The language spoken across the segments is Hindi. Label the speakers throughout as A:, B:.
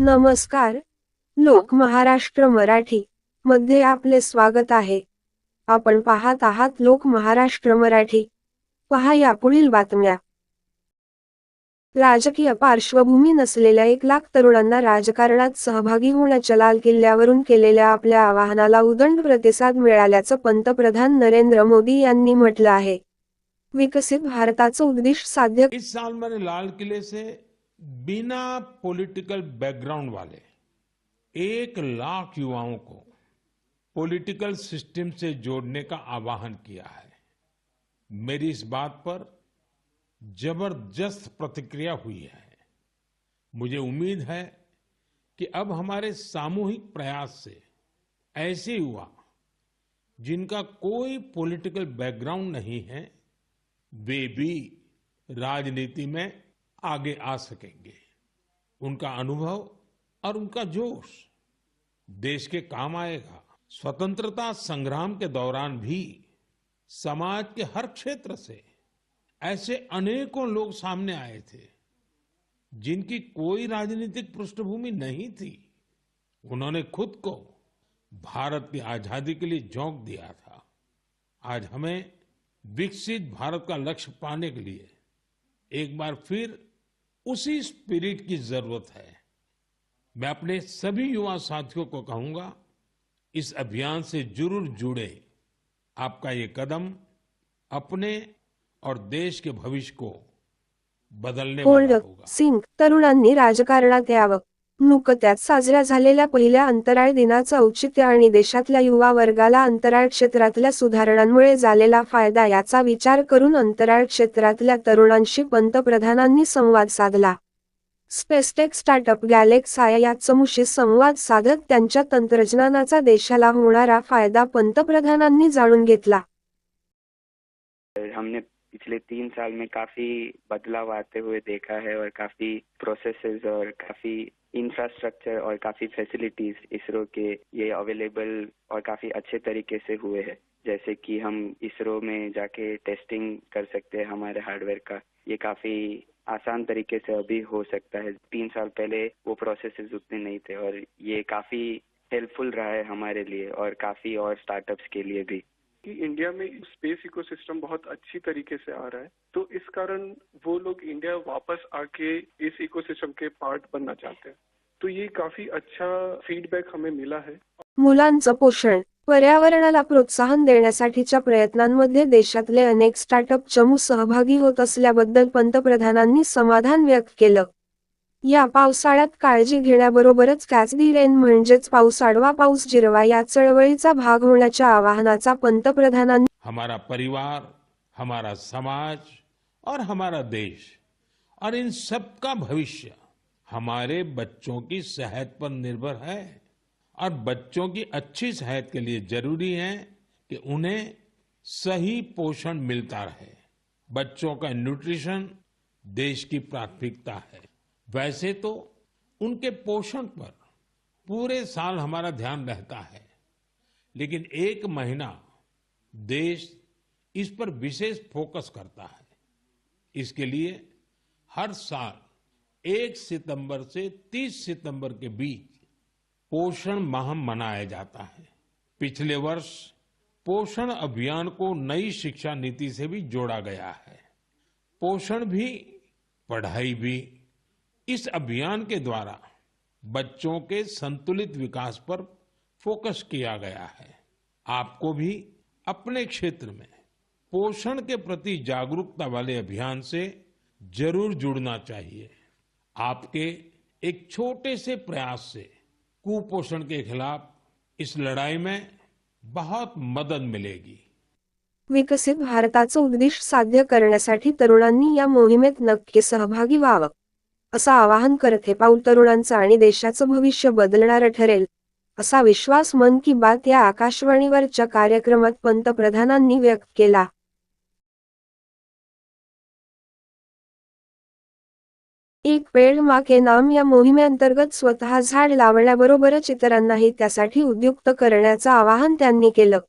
A: नमस्कार. लोक महाराष्ट्र मराठी मध्ये आपले स्वागत आहे. आपण पाहत आहात लोक महाराष्ट्र मराठी. पहा यापुढील बातम्या. राजकीय पार्श्वभूमी नसलेल्या 1,00,000 तरुणांना राजकारणात सहभागी होण्याच्या लाल किल्ल्यावरून केलेल्या आपल्या आवाहनाला उदंड प्रतिसाद मिळाल्याचं पंतप्रधान नरेंद्र मोदी यांनी म्हटलं आहे. विकसित भारताचं उद्दिष्ट साध्य
B: इस साल मैंने लाल किले से बिना पॉलिटिकल बैकग्राउंड वाले 1,00,000 युवाओं को पॉलिटिकल सिस्टम से जोड़ने का आह्वान किया है। मेरी इस बात पर जबरदस्त प्रतिक्रिया हुई है। मुझे उम्मीद है कि अब हमारे सामूहिक प्रयास से ऐसे युवा जिनका कोई पॉलिटिकल बैकग्राउंड नहीं है वे भी राजनीति में आगे आ सकेंगे। उनका अनुभव और उनका जोश देश के काम आएगा। स्वतंत्रता संग्राम के दौरान भी समाज के हर क्षेत्र से ऐसे अनेकों लोग सामने आए थे जिनकी कोई राजनीतिक पृष्ठभूमि नहीं थी। उन्होंने खुद को भारत की आजादी के लिए झोंक दिया था। आज हमें विकसित भारत का लक्ष्य पाने के लिए एक बार फिर उसी स्पिरिट की जरूरत है। मैं अपने सभी युवा साथियों को कहूंगा, इस अभियान से जरूर जुड़े। आपका ये कदम अपने और देश के भविष्य को बदलने वाला होगा।
A: सिंग तरुणांनी राजकारणात यावं. नुकत्याच साजऱ्या झालेल्या पहिल्या अंतराळ दिनाचं औचित्य आणि देशातल्या युवा वर्गाला अंतराळ क्षेत्रातल्या सुधारणांमुळे झालेला फायदा याचा विचार करून अंतराळ क्षेत्रातल्या तरुणांशी पंतप्रधानांनी संवाद साधला. स्पेसटेक स्टार्टअप गॅलेक्साया या चमूशी संवाद साधत त्यांच्या तंत्रज्ञानाचा देशाला होणारा फायदा पंतप्रधानांनी जाणून घेतला.
C: हमने पिछले 3 साल में काफी बदलाव आते हुए देखा है और काफी प्रोसेसेस और काफी इंफ्रास्ट्रक्चर और काफी फैसिलिटीज इसरो के ये अवेलेबल और काफी अच्छे तरीके से हुए हैं। जैसे कि हम इसरो में जाके टेस्टिंग कर सकते हैं हमारे हार्डवेयर का, ये काफी आसान तरीके से अभी हो सकता है। 3 साल पहले वो प्रोसेसेस उतने नहीं थे और ये काफी हेल्पफुल रहा है हमारे लिए और काफी और स्टार्टअप्स के लिए भी।
D: कि इंडिया में स्पेस इकोसिस्टम बहुत अच्छी तरीके से आ रहा है, तो इस कारण वो लोग इंडिया वापस आके इस इकोसिस्टम के पार्ट बनना चाहते हैं। तो ये काफी अच्छा फीडबॅक हमें मिला है।
A: मुलांचं पोषण पर्यावरणाला प्रोत्साहन देण्यासाठीच्या प्रयत्नांमध्ये देशातले अनेक स्टार्टअप चमू सहभागी होत असल्याबद्दल पंतप्रधानांनी समाधान व्यक्त केलं. या पावसाळ्यात काळजी घेण्याबरोबरच कॅच दी रेन म्हणजेच पाऊस अडवा पाऊस जिरवा या चळवळीचा भाग होण्याच्या आवाहनाचा पंतप्रधानांनी
B: हमारा परिवार, हमारा समाज और हमारा देश और इन सब का भविष्य हमारे बच्चों की सेहत पर निर्भर है और बच्चों की अच्छी सेहत के लिए जरूरी है कि उन्हें सही पोषण मिलता रहे। बच्चों का न्यूट्रिशन देश की प्राथमिकता है। वैसे तो उनके पोषण पर पूरे साल हमारा ध्यान रहता है, लेकिन 1 महीना देश इस पर विशेष फोकस करता है। इसके लिए हर साल 1 सितंबर से 30 सितंबर के बीच पोषण माह मनाया जाता है। पिछले वर्ष पोषण अभियान को नई शिक्षा नीति से भी जोड़ा गया है। पोषण भी पढ़ाई भी इस अभियान के द्वारा बच्चों के संतुलित विकास पर फोकस किया गया है। आपको भी अपने क्षेत्र में पोषण के प्रति जागरूकता वाले अभियान से जरूर जुड़ना चाहिए। आपके एक छोटे से प्रयास से कुपोषण के खिलाफ इस लड़ाई में बहुत मदद मिलेगी।
A: विकसित भारताचं उद्दिष्ट साध्य करण्यासाठी तरुणांनी या मोहिमेत नक्की सहभागी व्हावं असं आवाहन करत हे पाऊल तरुणांचं आणि देशाचं भविष्य बदलणारं ठरेल असा विश्वास मन की बात या आकाशवाणीवरच्या कार्यक्रमात पंतप्रधानांनी व्यक्त केला. एक पेड़ माँ के नाम या मोहिमेअंतर्गत स्वतः झाड लावण्याबरोबरच इतरांनाही त्यासाठी उद्युक्त करण्याचं आवाहन त्यांनी केलं.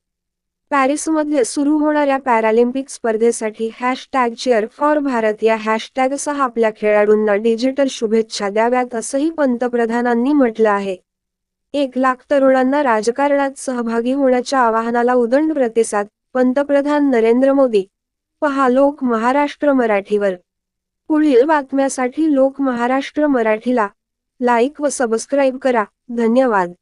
A: पॅरिसमध्ये सुरू होणाऱ्या पॅरालिम्पिक स्पर्धेसाठी #cheer4Bharat या हॅशटॅगसह आपल्या खेळाडूंना डिजिटल शुभेच्छा द्याव्यात असंही पंतप्रधानांनी म्हटलं आहे. 1,00,000 तरुणांना राजकारणात सहभागी होण्याच्या आवाहनाला उदंड प्रतिसाद, पंतप्रधान नरेंद्र मोदी. पहा लोक महाराष्ट्र मराठीवर. पुढील बातम्यासाठी लोक महाराष्ट्र मराठीला लाईक व सबस्क्राईब करा. धन्यवाद.